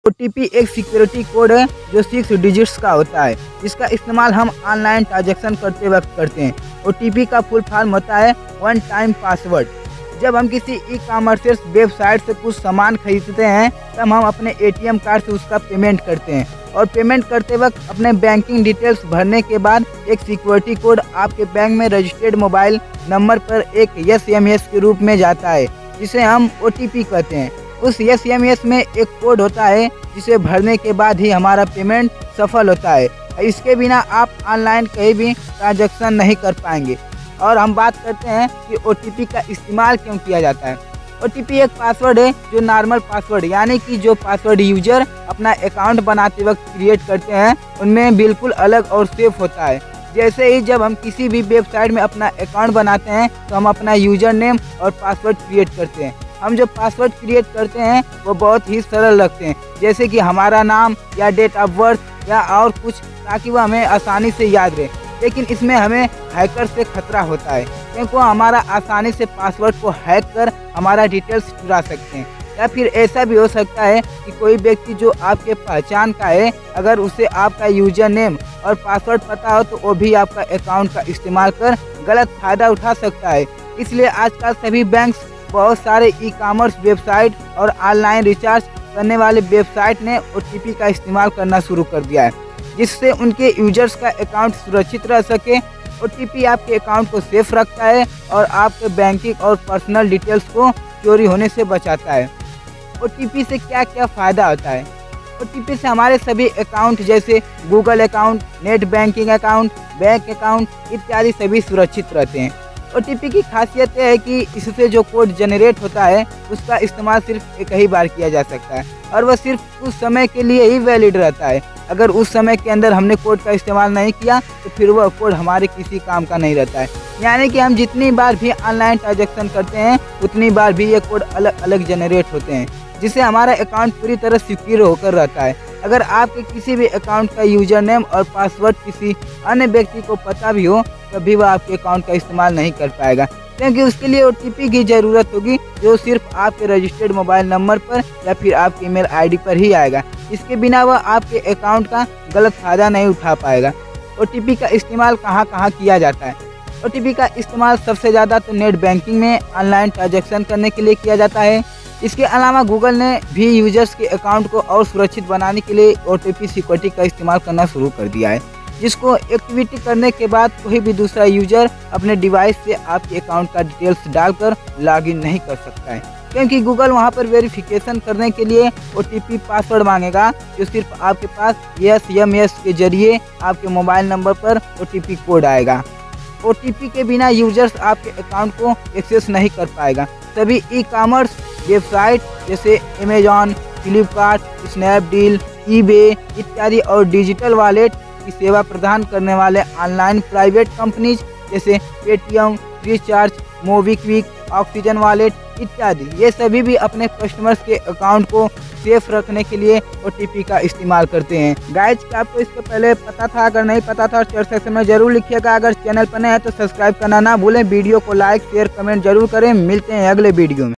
OTP एक security code है जो 6 डिजिट्स का होता है, जिसका इस्तेमाल हम ऑनलाइन ट्रांजैक्शन करते वक्त करते हैं। ओटीपी का फुल फॉर्म होता है वन टाइम पासवर्ड। जब हम किसी ई कॉमर्स वेबसाइट से कुछ सामान खरीदते हैं तब हम अपने एटीएम कार्ड से उसका पेमेंट करते हैं और पेमेंट करते वक्त अपने बैंकिंग डिटेल्स भरने के बाद एक सिक्योरिटी कोड आपके बैंक में रजिस्टर्ड मोबाइल नंबर पर एक एसएमएस के रूप में जाता है, जिसे हम ओटीपी कहते हैं। उस एसएमएस में एक कोड होता है जिसे भरने के बाद ही हमारा पेमेंट सफल होता है। इसके बिना आप ऑनलाइन कहीं भी ट्रांजैक्शन नहीं कर पाएंगे। और हम बात करते हैं कि ओटीपी का इस्तेमाल क्यों किया जाता है। ओटीपी एक पासवर्ड है जो नॉर्मल पासवर्ड यानी कि जो पासवर्ड यूजर अपना अकाउंट बनाते वक्त क्रिएट करते हैं उनमें बिल्कुल अलग और सेफ होता है। जैसे ही जब हम किसी भी वेबसाइट में अपना अकाउंट बनाते हैं तो हम अपना यूजर नेम और पासवर्ड क्रिएट करते हैं। हम जो पासवर्ड क्रिएट करते हैं वो बहुत ही सरल रखते हैं, जैसे कि हमारा नाम या डेट ऑफ बर्थ या और कुछ, ताकि वह हमें आसानी से याद रहे। लेकिन इसमें हमें हैकर से खतरा होता है, क्योंकि वो हमारा आसानी से पासवर्ड को हैक कर हमारा डिटेल्स चुरा सकते हैं। या फिर ऐसा भी हो सकता है कि कोई व्यक्ति जो आपके पहचान का है, अगर उसे आपका यूजर नेम और पासवर्ड पता हो तो वो भी आपका अकाउंट का इस्तेमाल कर गलत फ़ायदा उठा सकता है। इसलिए आजकल सभी बैंक्स, बहुत सारे ई कॉमर्स वेबसाइट और ऑनलाइन रिचार्ज करने वाले वेबसाइट ने ओटीपी का इस्तेमाल करना शुरू कर दिया है, जिससे उनके यूजर्स का अकाउंट सुरक्षित रह सके। ओटीपी आपके अकाउंट को सेफ रखता है और आपके बैंकिंग और पर्सनल डिटेल्स को चोरी होने से बचाता है। ओटीपी से क्या क्या फ़ायदा होता है? ओटीपी से हमारे सभी अकाउंट जैसे Google account, net banking account, bank account इत्यादि सभी सुरक्षित रहते हैं। ओटीपी की खासियत यह है कि इससे जो कोड जनरेट होता है उसका इस्तेमाल सिर्फ एक ही बार किया जा सकता है और वह सिर्फ उस समय के लिए ही वैलिड रहता है। अगर उस समय के अंदर हमने कोड का इस्तेमाल नहीं किया तो फिर वह कोड हमारे किसी काम का नहीं रहता है। यानी कि हम जितनी बार भी ऑनलाइन ट्रांजैक्शन करते हैं उतनी बार भी ये कोड अलग अलग जनरेट होते हैं, जिससे हमारा अकाउंट पूरी तरह सिक्योर होकर रहता है। अगर आपके किसी भी अकाउंट का यूजर नेम और पासवर्ड किसी अन्य व्यक्ति को पता भी हो तभी वह आपके अकाउंट का इस्तेमाल नहीं कर पाएगा, क्योंकि उसके लिए ओटीपी की ज़रूरत होगी जो सिर्फ आपके रजिस्टर्ड मोबाइल नंबर पर या फिर आपकी ईमेल आईडी पर ही आएगा। इसके बिना वह आपके अकाउंट का गलत फ़ायदा नहीं उठा पाएगा। ओटीपी का इस्तेमाल कहाँ कहाँ किया जाता है? ओटीपी का इस्तेमाल सबसे ज़्यादा तो नेट बैंकिंग में ऑनलाइन ट्रांजैक्शन करने के लिए किया जाता है। इसके अलावा गूगल ने भी यूजर्स के अकाउंट को और सुरक्षित बनाने के लिए ओटीपी सिक्योरिटी का इस्तेमाल करना शुरू कर दिया है, जिसको एक्टिविटी करने के बाद कोई भी दूसरा यूजर अपने डिवाइस से आपके अकाउंट का डिटेल्स डालकर लॉगिन नहीं कर सकता है, क्योंकि गूगल वहां पर वेरिफिकेशन करने के लिए ओटीपी पासवर्ड मांगेगा जो सिर्फ आपके पास एसएमएस के जरिए आपके मोबाइल नंबर पर ओटीपी कोड आएगा। ओटीपी के बिना यूजर्स आपके अकाउंट को एक्सेस नहीं कर पाएगा। सभी ई कॉमर्स वेबसाइट जैसे अमेजॉन, फ्लिपकार्ट, स्नैपडील, ईबे इत्यादि और डिजिटल वॉलेट की सेवा प्रदान करने वाले ऑनलाइन प्राइवेट कंपनीज जैसे Paytm, Freecharge, MobiKwik, oxygen wallet इत्यादि, ये सभी भी अपने कस्टमर्स के अकाउंट को सेफ रखने के लिए ओटीपी का इस्तेमाल करते हैं। गाइज, क्या आपको इसके पहले पता था? अगर नहीं पता था चैट सेक्शन में जरूर लिखिएगा। अगर चैनल पर नए हैं तो सब्सक्राइब करना ना भूलें। वीडियो को लाइक, शेयर, कमेंट जरूर करें। मिलते हैं अगले वीडियो में।